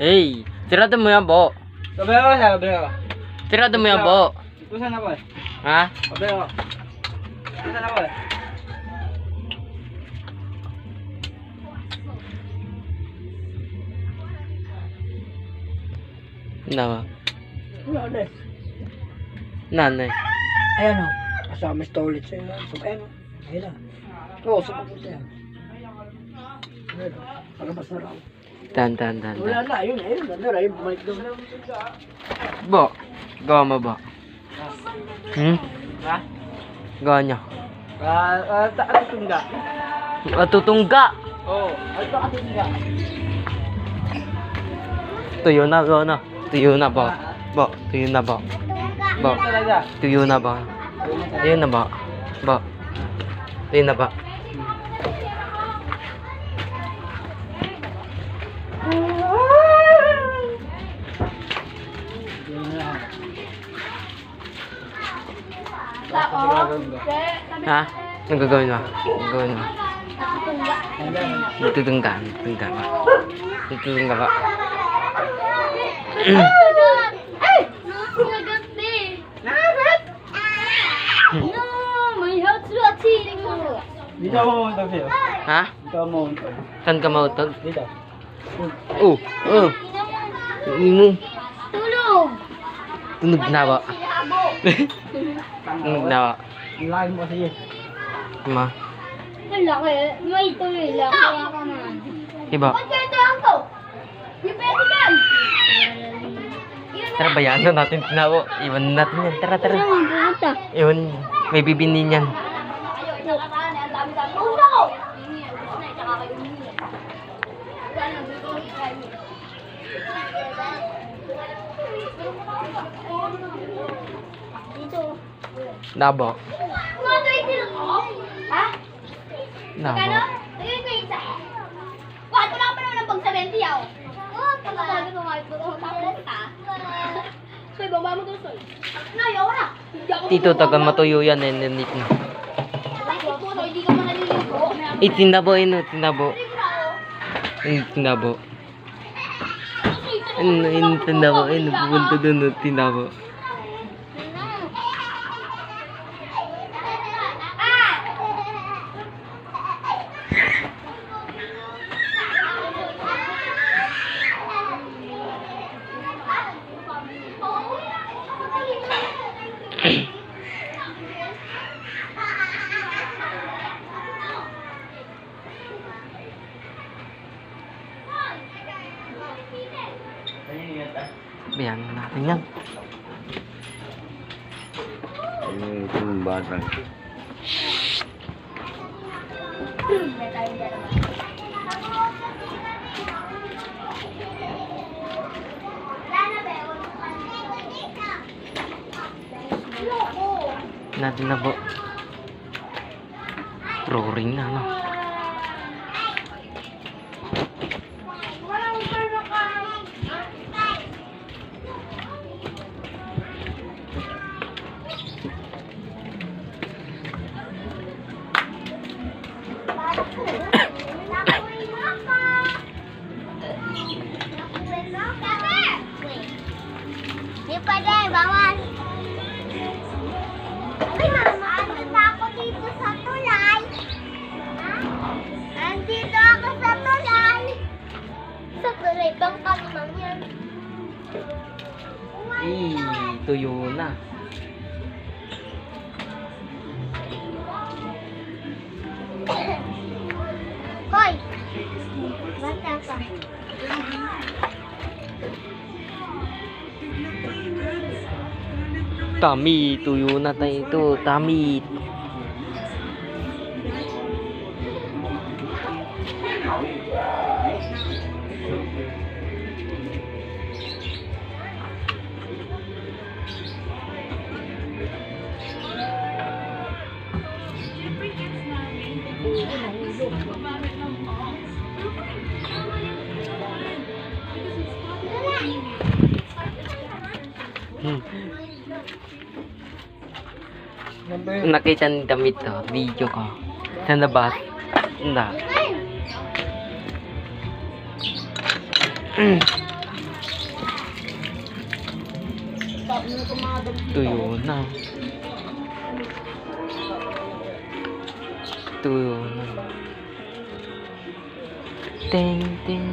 Hey, tirado mo yan, Bo. Sabi ako. Tirado mo yan, Bo. Kusan ako eh. Ha? Sabi ako. Kusan ako eh. Nawa. Nanay. Nanay. Ayan o. Kasama sa toilet sa'yo. Ayan o. Ayan na. Oo, sa papunta yan. Ayan o. Pagkabas na raw. Tan. Wala na. Ayun. Ayun. Bumalik doon. Bo, gawa mo ba? Ha? Gawa niyo. Ano tungga? Matutungga. Oo. Ano tungga? Tuyo na, gawa na. Tuyo na ba? Bo, tuyo na ba? Bo, Talaga. tuyo na ba? Tuyo na ba? Bo, tuyo na ba? Ha? Anong gagawin mo? Gagawin mo? Tutungga. Tutungga ba? No, may hot sweaty. Dito ako mauntog sa'yo. Ha? Dito ako mauntog. Saan ka mautog? Dito. Oh. Mo. Tulog. Tunog na ba? Tunog na ba? Ang laki mo kasi eh. Ma. Wala kaya. May tuloy lang. Kaya ka man. Iba. Ba't kaya ito lang to? Yung pwede yan. Tara, bayaan na natin tinawo. Iwan natin yan. Tara. Saan ang pumunta? Iwan. May bibinin yan. Nabo. Ha? Nabo. Kano? Ayun ko isa. Bakit wala pa naman ng pag 70 yaw? Oo, pagkakaga ko nga ito. Tapos ka. Soy, baba mo to, Soy. No, yaw na. Tito, taga matuyo yan. Nenit na. Hindi ka pa naliligo. Tinabo. Tinabo. Tinabo. Pupunta doon. Tinabo. Bayaan natin yan. Yung bata. Natin na po. Roaring na, no? Hindi pwede, bawal. Ay, mama, andito ako dito sa tulay. Andito ako sa tulay. Sa tulay, bang kalimang yan? Tuyo na. Hoy! Bata ka. Tami, tuyo na tayo ito. Tami. Nakita ni damit to, video ko. Sa labas. Na. Tuyo na. Tuyo na. Ting, ting.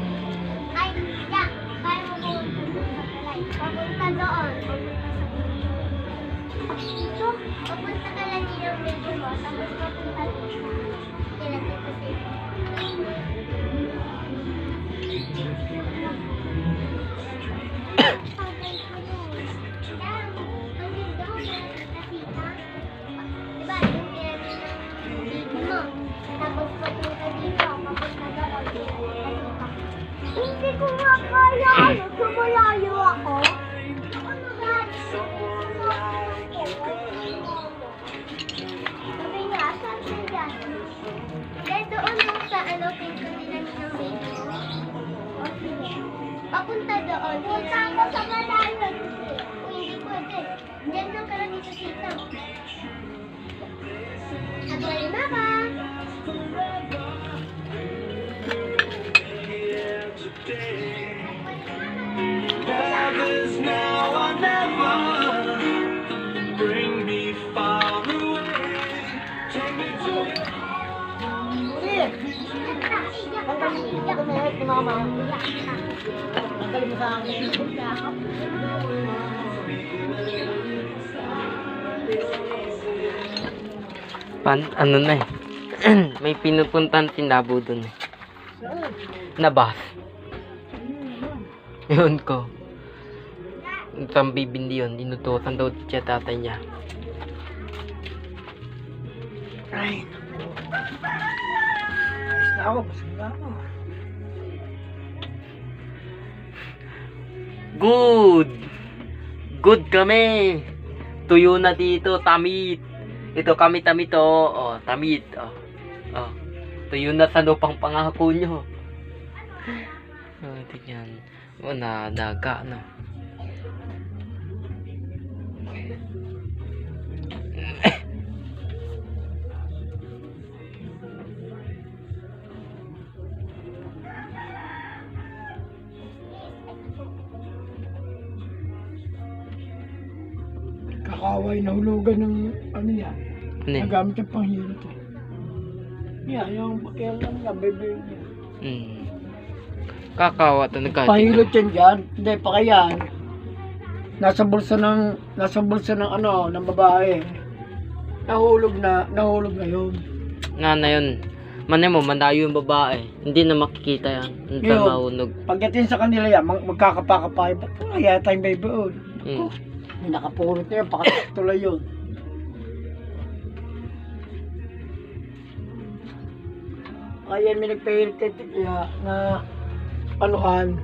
Ay, yeah. Kaya mo po. Papunta doon. So, papunta ka lang yung medyo mo. Tapos papunta doon. Kailan dito sa'yo. Hindi ko nga kaya, ano, sumalayo ako. Ano ba? Sabi niya, saan siya dyan? Dahil doon yung sa ano, pinto nila ng video. O sige. Papunta doon. Punta ako sa malayo. Kung hindi pwede. Diyan lang ka lang dito sito. At wala na ba? Love is now or never. Bring me far away. Take me to Iyak na, iyak na, iyak na. Iyak na. Ano na eh. May pinupuntan tinabo dun eh. Na bus. Yun ko. Itang bibindi yun. Inutusan daw siya tatay niya. Ay. Ayos na ako. Busog na ako. Good! Good kami! Tuyo na dito, tamit. Ito kami tamit oh. Oh, tamit. Oh. Oh. Tuyo na sa lupang pangako nyo. Oh, tingnan. Oh, nadaga no. Kakaway na hulugan ng ano yan. Ano yun? Nagamit yung panghilot eh. Yan, yung lang yan, bebe niya. Kakawa to nagkati. Pahilot yan dyan. Hindi, pa yan. Nasa bulsa ng ano, ng babae. Nahulog na yun. Nga na yun. Manay mo, mandayo yung babae. Hindi na makikita yan. Hindi Yun. na mahunog. Pagdating sa kanila yan, magkakapakapay. Ba't kaya tayong baby on? Mm. May nakapurot na yun, pakatulay yun. Ayan, may nagpahilit na anuhan,